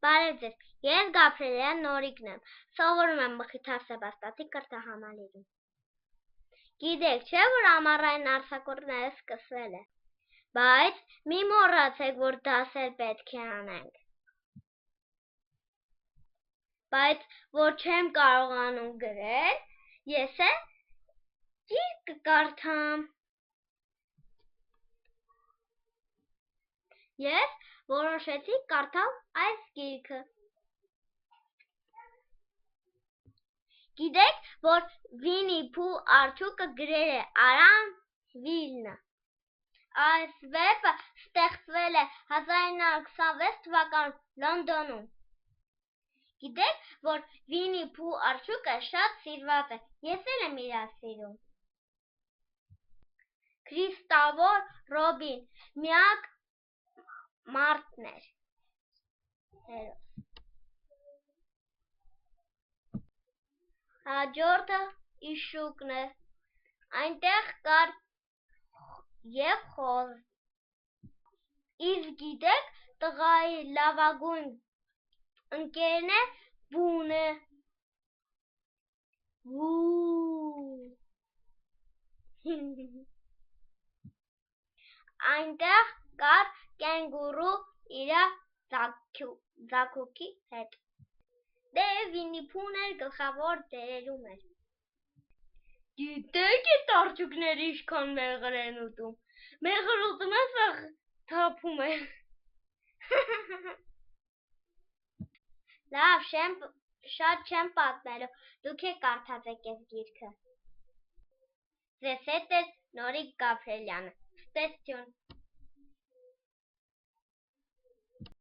Բարև ձեզ, ես Գաբրիելյան Նորիկն եմ, սովորում եմ Մխիթար Սեբաստատի կրթահամալիրում։ Գիտեք, չէ՞ որ ամառային արձակուրդները սկսվել է, բայց մի մոռացեք, որ դասեր պետք է անենք։ Բայց որ չեմ կարողանում գրել, ես գիրք կկարդամ։ Ես որոշեցի կարդալ այս գիրքը։ Գիտեք, որ Վինի Փուհ արջուկը գրել է Արամ Վիլնը։ Այս վեպը ստեղծվել է 1926 թվականում Լոնդոնում։ Գիտեք, որ Վինի Փուհ արջուկը շատ սիրված է, ես էլ եմ իրան սիրում։ Քրիստոֆոր Ռոբին միակ մարդն էր։ Հաջորդը Իշուկն է։ Այնտեղ կար և խոզ։ Իսկ գիտեք, տղայի լավագույն ընկերն է Բունը։ Այնտեղ կար կենգուրու իրա ձագուկի հետ։ Դե Վինի Փուհն էլ գլխավոր դերերում էր։ Գիտեք էդ արջուկները ինչքան մեղր են ուտում։ Մեղր ուտում են, սաղ թափում է։ Լավ, շատ չեմ պատմելու, դուք եք կարդացեք այս գիրքը։ Ձեզ հետ էր Նորիկ Գաբրիելյանը։ Ստեսյուն։